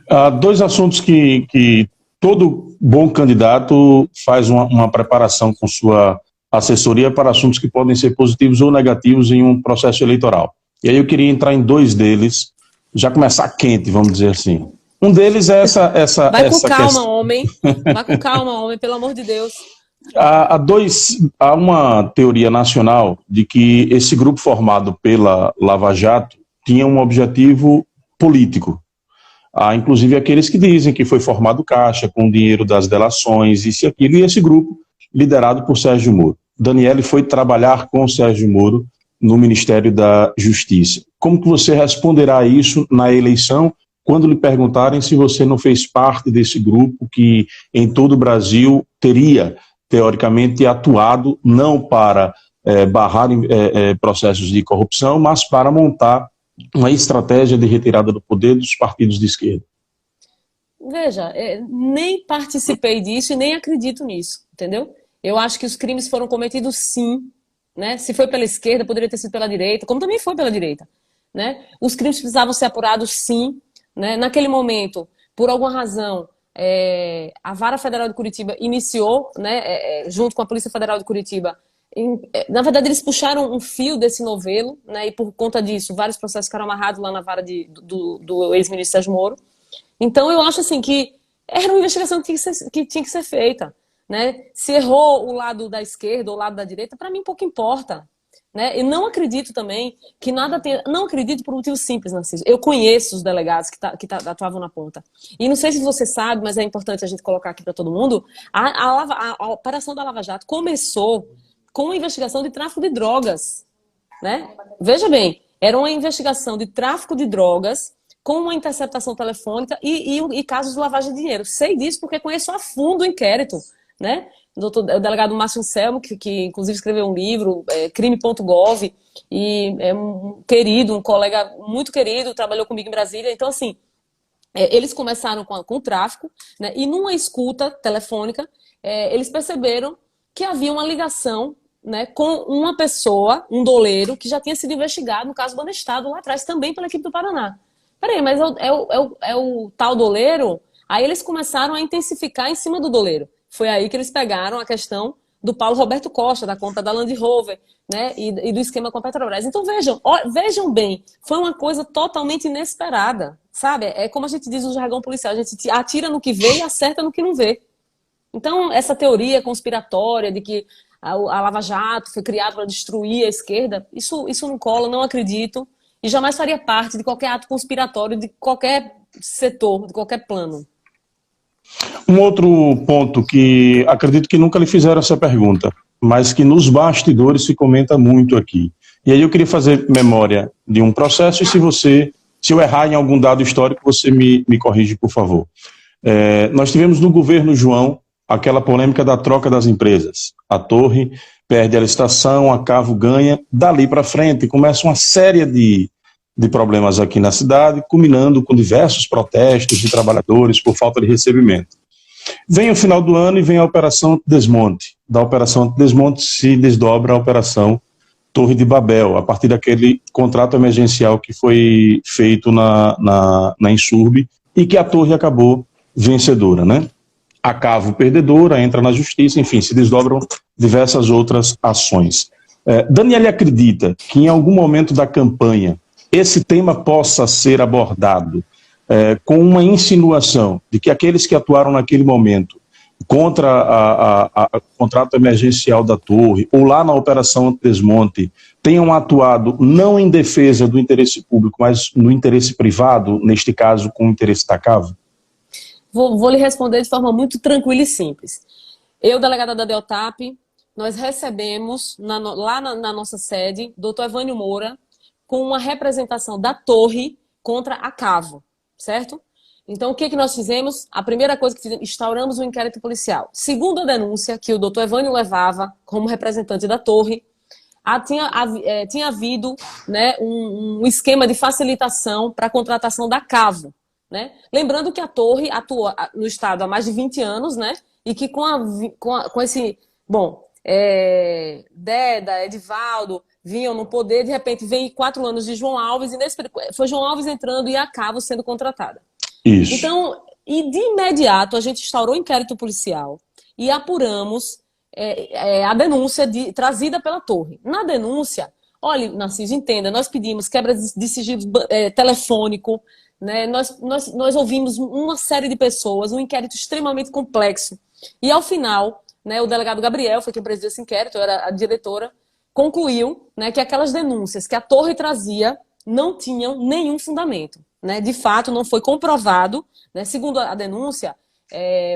Há dois assuntos que todo bom candidato faz uma preparação com sua assessoria para assuntos que podem ser positivos ou negativos em um processo eleitoral. E aí eu queria entrar em dois deles, já começar quente, vamos dizer assim. Um deles é Vai com essa calma, questão. homem. Vai com calma, homem, pelo amor de Deus. Há uma teoria nacional de que esse grupo formado pela Lava Jato tinha um objetivo político. Há, inclusive, aqueles que dizem que foi formado caixa com o dinheiro das delações, isso e aquilo, e esse grupo, liderado por Sérgio Moro. Daniele foi trabalhar com Sérgio Moro no Ministério da Justiça. Como que você responderá a isso na eleição, quando lhe perguntarem se você não fez parte desse grupo que, em todo o Brasil, teria, teoricamente, atuado não para barrar processos de corrupção, mas para montar uma estratégia de retirada do poder dos partidos de esquerda? Veja, nem participei disso e nem acredito nisso, entendeu? Eu acho que os crimes foram cometidos sim, né? Se foi pela esquerda, poderia ter sido pela direita, como também foi pela direita, né? Os crimes precisavam ser apurados sim, né? Naquele momento, por alguma razão, a Vara Federal de Curitiba iniciou, né, junto com a Polícia Federal de Curitiba, na verdade eles puxaram um fio desse novelo, né, e por conta disso vários processos ficaram amarrados lá na vara do ex-ministro Sérgio Moro. Então eu acho assim que era uma investigação que tinha que ser feita, né? Se errou o lado da esquerda ou o lado da direita, para mim pouco importa, né? E não acredito também que nada tenha... Não acredito por um motivo simples, Narciso. Eu conheço os delegados que atuavam na ponta. E não sei se você sabe, mas é importante a gente colocar aqui para todo mundo, a operação da Lava Jato começou com uma investigação de tráfico de drogas, né? Veja bem, era uma investigação de tráfico de drogas com uma interceptação telefônica e casos de lavagem de dinheiro. Sei disso porque conheço a fundo o inquérito, né? O delegado Márcio Anselmo, que inclusive escreveu um livro, crime.gov, e é um querido, um colega muito querido, trabalhou comigo em Brasília. Então, assim, eles começaram com o tráfico, né? E numa escuta telefônica, eles perceberam que havia uma ligação, né, com uma pessoa, um doleiro, que já tinha sido investigado no caso Banestado lá atrás, também pela equipe do Paraná. Peraí, mas é o tal doleiro? Aí eles começaram a intensificar em cima do doleiro. Foi aí que eles pegaram a questão do Paulo Roberto Costa, da compra da Land Rover, né, e do esquema com a Petrobras. Então vejam bem, foi uma coisa totalmente inesperada, sabe? É como a gente diz no jargão policial, a gente atira no que vê e acerta no que não vê. Então essa teoria conspiratória de que a Lava Jato foi criada para destruir a esquerda, isso não cola, não acredito, e jamais faria parte de qualquer ato conspiratório de qualquer setor, de qualquer plano. Um outro ponto que acredito que nunca lhe fizeram essa pergunta, mas que nos bastidores se comenta muito aqui. E aí eu queria fazer memória de um processo e se eu errar em algum dado histórico, você me corrige, por favor. Nós tivemos no governo João aquela polêmica da troca das empresas. A Torre perde a licitação, a Cavo ganha, dali para frente começa uma série de problemas aqui na cidade, culminando com diversos protestos de trabalhadores por falta de recebimento. Vem o final do ano e vem a Operação Desmonte. Da Operação Desmonte se desdobra a Operação Torre de Babel, a partir daquele contrato emergencial que foi feito na Insurb e que a Torre acabou vencedora, né? A Cavo perdedora, entra na justiça, enfim, se desdobram diversas outras ações. Daniele acredita que em algum momento da campanha esse tema possa ser abordado com uma insinuação de que aqueles que atuaram naquele momento contra o contrato emergencial da Torre ou lá na Operação Desmonte tenham atuado não em defesa do interesse público, mas no interesse privado, neste caso com o interesse da Cavo? Vou lhe responder de forma muito tranquila e simples. Eu, delegada da Deltap, nós recebemos lá na nossa sede, doutor Evânio Moura, com uma representação da Torre contra a Cavo, certo? Então, o que nós fizemos? A primeira coisa que fizemos, instauramos um inquérito policial. Segundo a denúncia que o doutor Evânio levava como representante da Torre, tinha havido, né, um esquema de facilitação para a contratação da Cavo, né? Lembrando que a Torre atua no Estado há mais de 20 anos, né? E que com esse... Bom, Deda, Edivaldo vinham no poder, de repente vem 4 anos de João Alves, e foi João Alves entrando e a Cavo sendo contratada. Isso. Então, e de imediato a gente instaurou o inquérito policial e apuramos a denúncia trazida pela torre. Na denúncia, olha, Narciso, entenda, nós pedimos quebra de sigilo telefônico, né? Nós ouvimos uma série de pessoas, um inquérito extremamente complexo. E ao final, né, o delegado Gabriel, foi quem presidiu esse inquérito, eu era a diretora, concluiu, né, que aquelas denúncias que a torre trazia não tinham nenhum fundamento. Né? De fato, não foi comprovado, né? Segundo a denúncia,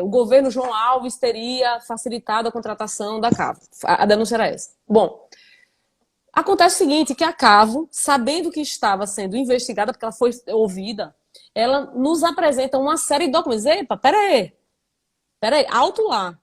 o governo João Alves teria facilitado a contratação da Cavo. A denúncia era essa. Bom, acontece o seguinte, que a Cavo, sabendo que estava sendo investigada, porque ela foi ouvida, ela nos apresenta uma série de documentos. Epa, peraí, alto lá.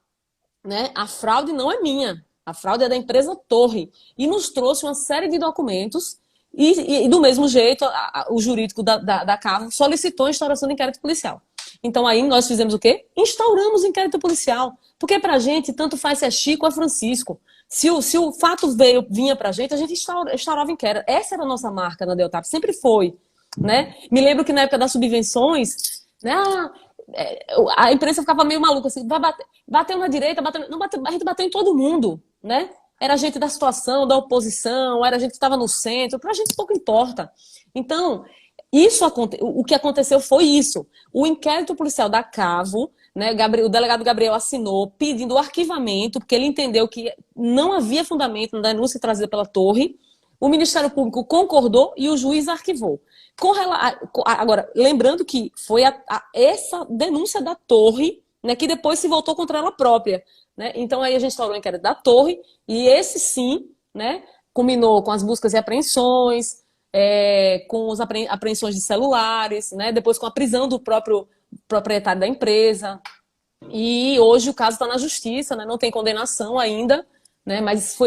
Né? A fraude não é minha, a fraude é da empresa Torre. E nos trouxe uma série de documentos e do mesmo jeito, o jurídico da Cavo solicitou a instauração de inquérito policial. Então aí nós fizemos o quê? Instauramos o inquérito policial. Porque pra gente, tanto faz se é Chico ou é Francisco. Se o fato vinha pra gente, a gente instaurava inquérito. Essa era a nossa marca na Deltap, sempre foi. Né? Me lembro que na época das subvenções, né, a imprensa ficava meio maluca, assim, bateu na direita, a gente bateu em todo mundo, né? Era gente da situação, da oposição, era gente que estava no centro, pra gente pouco importa. Então, o que aconteceu foi isso. O inquérito policial da Cavo, né, o delegado Gabriel assinou pedindo o arquivamento, porque ele entendeu que não havia fundamento na denúncia trazida pela torre. O Ministério Público concordou e o juiz arquivou. Agora, lembrando que foi essa denúncia da torre, né, que depois se voltou contra ela própria. Né? Então aí a gente instaurou o inquérito da torre e esse sim, né, culminou com as buscas e apreensões, com as apreensões de celulares, né, depois com a prisão do próprio proprietário da empresa. E hoje o caso está na justiça, né, não tem condenação ainda, né, mas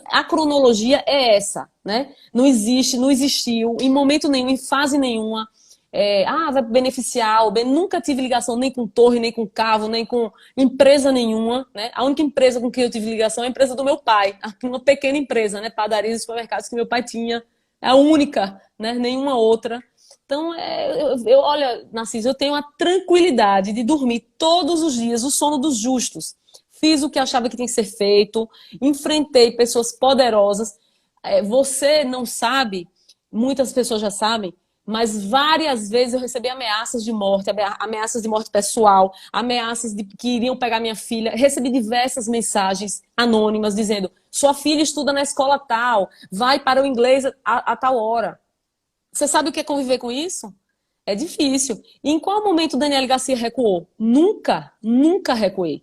a cronologia é essa. Né? Não existiu em momento nenhum, em fase nenhuma, vai beneficiar, nunca tive ligação nem com torre, nem com Cavo, nem com empresa nenhuma, né? A única empresa com quem eu tive ligação é a empresa do meu pai, uma pequena empresa, né? Padarias e supermercados que meu pai tinha, é a única, né? Nenhuma outra. Então, olha, Narciso, eu tenho a tranquilidade de dormir todos os dias, o sono dos justos. Fiz o que achava que tinha que ser feito, enfrentei pessoas poderosas. Você não sabe, muitas pessoas já sabem, mas várias vezes eu recebi ameaças de morte pessoal, ameaças de que iriam pegar minha filha. Recebi diversas mensagens anônimas dizendo: sua filha estuda na escola tal, vai para o inglês a tal hora. Você sabe o que é conviver com isso? É difícil. E em qual momento o Daniel Garcia recuou? Nunca, nunca recuei.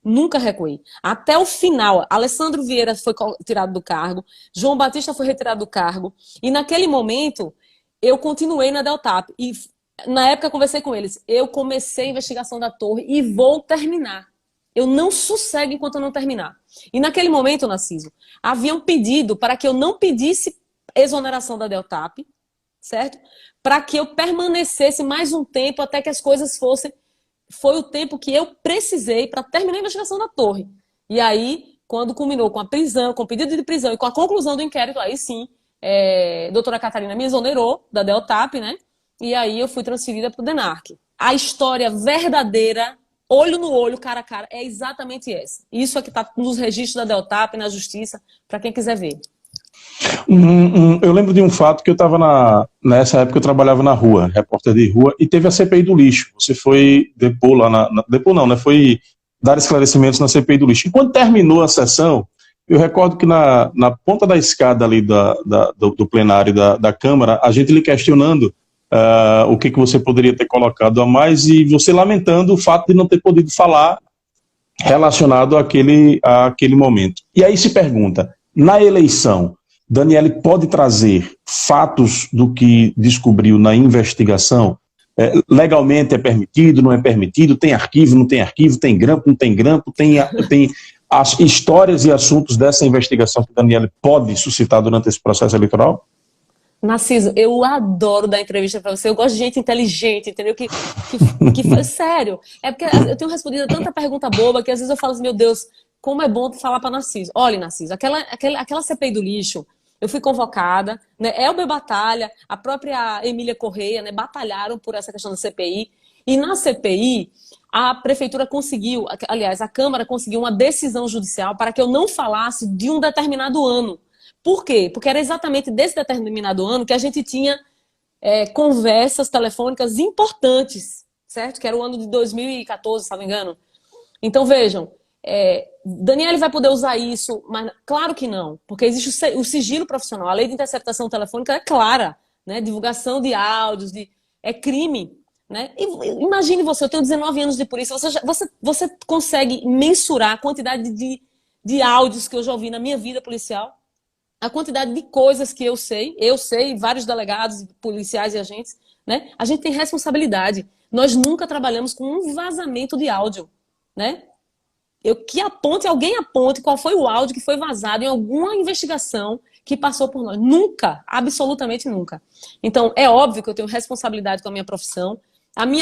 Nunca recuei. Até o final, Alessandro Vieira foi tirado do cargo, João Batista foi retirado do cargo, e naquele momento eu continuei na Deltap. E na época eu conversei com eles, eu comecei a investigação da torre e vou terminar. Eu não sossego enquanto eu não terminar. E naquele momento, Narciso, havia um pedido para que eu não pedisse exoneração da Deltap, certo? Para que eu permanecesse mais um tempo até que as coisas fossem... Foi o tempo que eu precisei para terminar a investigação da torre. E aí, quando culminou com a prisão, com o pedido de prisão e com a conclusão do inquérito, aí sim, a doutora Catarina me exonerou da Deltap, né? E aí eu fui transferida para o DENARC. A história verdadeira, olho no olho, cara a cara, é exatamente essa. Isso é que está nos registros da Deltap, na justiça, para quem quiser ver. Eu lembro de um fato que eu estava nessa época eu trabalhava na rua, repórter de rua, e teve a CPI do lixo. Você foi depor lá depor não, né? Foi dar esclarecimentos na CPI do lixo. E quando terminou a sessão, eu recordo que na ponta da escada ali do plenário da Câmara, a gente lhe questionando o que você poderia ter colocado a mais e você lamentando o fato de não ter podido falar relacionado àquele momento. E aí se pergunta, na eleição, Daniele pode trazer fatos do que descobriu na investigação? Legalmente é permitido, não é permitido? Tem arquivo, não tem arquivo? Tem grampo, não tem grampo? Tem as histórias e assuntos dessa investigação que Daniele pode suscitar durante esse processo eleitoral? Narciso, eu adoro dar entrevista para você. Eu gosto de gente inteligente, entendeu? Que sério. É porque eu tenho respondido a tanta pergunta boba que às vezes eu falo assim, meu Deus, como é bom falar para Narciso. Olha, Narciso, aquela CPI do lixo, Eu fui convocada, né? Elber Batalha, a própria Emília Correia, né? Batalharam por essa questão da CPI. E na CPI, a prefeitura conseguiu, aliás, a Câmara conseguiu uma decisão judicial para que eu não falasse de um determinado ano. Por quê? Porque era exatamente desse determinado ano que a gente tinha conversas telefônicas importantes, certo? Que era o ano de 2014, se não me engano. Então, vejam, Daniele vai poder usar isso, mas claro que não, porque existe o sigilo profissional. A lei de interceptação telefônica é clara, né? Divulgação de áudios, é crime. Né? Imagine você, eu tenho 19 anos de polícia, você consegue mensurar a quantidade de áudios que eu já ouvi na minha vida policial? A quantidade de coisas que eu sei, vários delegados, policiais e agentes, né? A gente tem responsabilidade. Nós nunca trabalhamos com um vazamento de áudio, né? Alguém aponte qual foi o áudio que foi vazado em alguma investigação que passou por nós. Nunca, absolutamente nunca. Então, é óbvio que eu tenho responsabilidade com a minha profissão.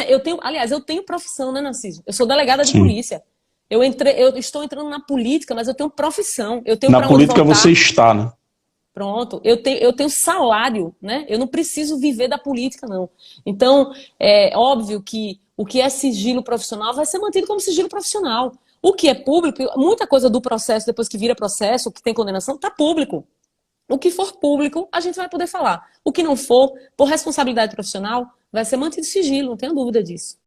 Eu tenho profissão, né, Narciso? Eu sou delegada de polícia. Eu estou entrando na política, mas eu tenho profissão. Eu tenho Na política você está, né? Pronto, eu tenho salário, né? Eu não preciso viver da política, não. Então, é óbvio que o que é sigilo profissional vai ser mantido como sigilo profissional. O que é público, muita coisa do processo, depois que vira processo, que tem condenação, está público. O que for público, a gente vai poder falar. O que não for, por responsabilidade profissional, vai ser mantido sigilo, não tenho dúvida disso.